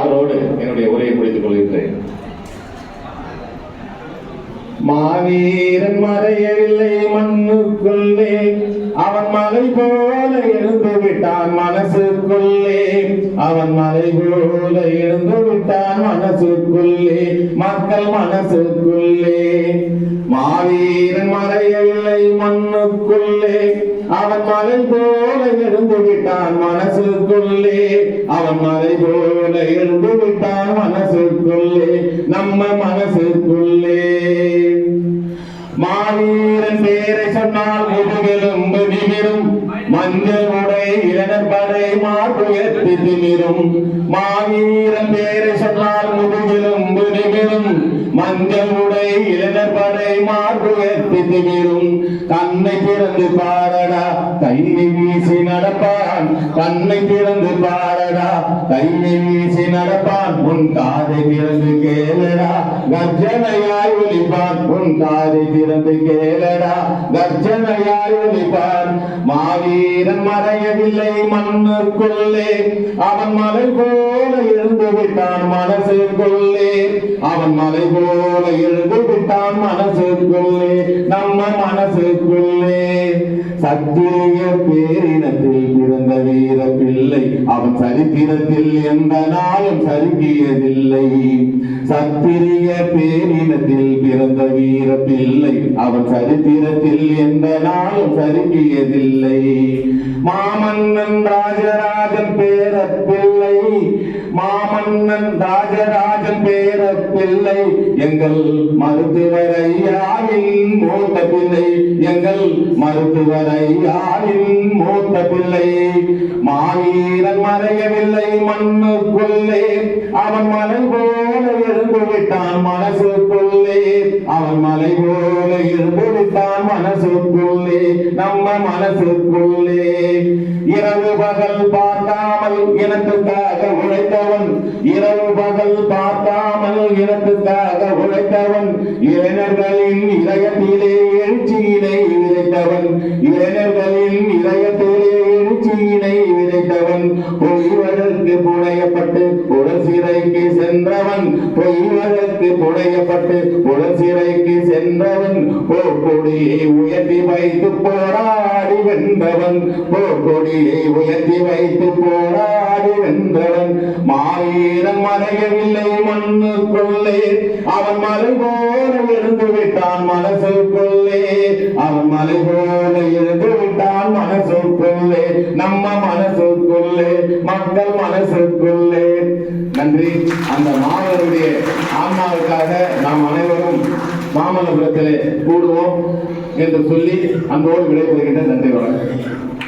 பாடலோடு என்னுடைய உரையை முடித்துக் கொள்கின்றேன். மாவீரன் மறையவில்லை மண்ணுக்குள்ளே, அவன் மலை போல எழுந்து விட்டான் மனசுக்குள்ளே, அவன் மலை போல எழுந்து விட்டான் மனசுக்குள்ளே, மக்கள் மனசுக்குள்ளே. மாவீரன் மறையவில்லை மண்ணுக்குள்ளே, அவன் மலை போல எழுந்து விட்டான் மனசுக்குள்ளே, அவன் மலை போல எழுந்து விட்டான் மனசுக்குள்ளே, நம்ம மனசுக்குள்ளே. மாவீரன் பேரை சொன்னால் முதுகெலும்பு நிமிரும், மஞ்சள் உடை இளைஞர் படை மார்புயர்த்தி திமிரும். மாவீரன் பேரை சொன்னால் முதுகெலும்பு நிமிரும், மஞ்சள் உடை இளைஞர் படை மார்புயர்த்தி திமிரும். கண்ணை திறந்து பாரடா கையை வீசி நடப்பான், கண்ணை திறந்து பாரடா கையை வீசி நடப்பான், உன் காதை திறந்து கேளடா கர்ஜனையாய் ஒலிப்பான், உன் காதை திறந்து கேளடா கர்ஜனையாய் ஒலிப்பான். மாவீரன் மறையவில்லை மண்ணுக்குள்ளே, அவன் மலை போல எழுந்து விட்டான் மனசுக்குள்ளே, அவன் மலை போல எழுந்து விட்டான் மனசுக்குள்ளே, நம்ம மனசுக்குள்ளே. சத்திரிய பேரினத்தில் பிறந்த வீர பிள்ளை, அவன் சரித்திரத்தில் எந்த நாளும் சறுக்கியதில்லை. சத்திரிய பேரினத்தில் பிறந்த வீர பிள்ளை, அவன் சரித்திரத்தில் எந்த நாளும் சறுக்கியதில்லை. மாமன்னன் ராஜராஜன் பேர பிள்ளை, மாமன்னன் ராஜராஜன் பேர பிள்ளை, எங்கள் மருத்துவர் ஐயாவின் மூத்த பிள்ளை, எங்கள் மருத்துவர் ஐயாவின் மூத்த பிள்ளை. மாவீரன் மறையவில்லை மண்ணுக்குள்ளே, அவன் மலை போல எழுந்து விட்டான் மனசுக்குள்ளே, அவன் மலை போல எழுந்து விட்டான் மனசுக்குள்ளே, நம்ம மனசுக்குள்ளே. இரவு பகல் பார்க்காமல் இனத்துக்காக உழைத்தவன், இரவு பகல் பார்க்காமல் இனத்துக்காக உழைத்தவன், இளைஞர்களின் இதயத்திலே எழுச்சியினை விதைத்தவன், இளைஞர்களின் இதயத்திலே எழுச்சியினை விதைத்தவன். பொய்வதற்கு புனையப்பட்டு உடல் சிறைக்கு சென்றவன், பொய்வதற்கு புனையப்பட்டு உடல் சிறைக்கு சென்றவன், போர்க்கொடியை உயர்த்தி வைத்து போராடி வென்றவன், போர்க்கொடியை உயர்த்தி வைத்து போராடி வென்றவன். மாவீரன் மறையவில்லை மண்ணுக்குள்ளே, அவன் மலை போல எழுந்து விட்டான் மனசுக்குள்ளே, அவன் மலை போல எழுந்து விட்டான் மனசுக்குள்ளே, நம்ம மனசுக்குள்ளே, மக்கள் மனசுக்குள்ளே. நன்றி. அந்த மாணவருடைய ஆன்மாவுக்காக நாம் அனைவரும் மாமல்லபுரத்திலே கூடுவோம் என்று சொல்லி அன்போடு விடைபெறுகின்ற. நன்றி. வணக்கம்.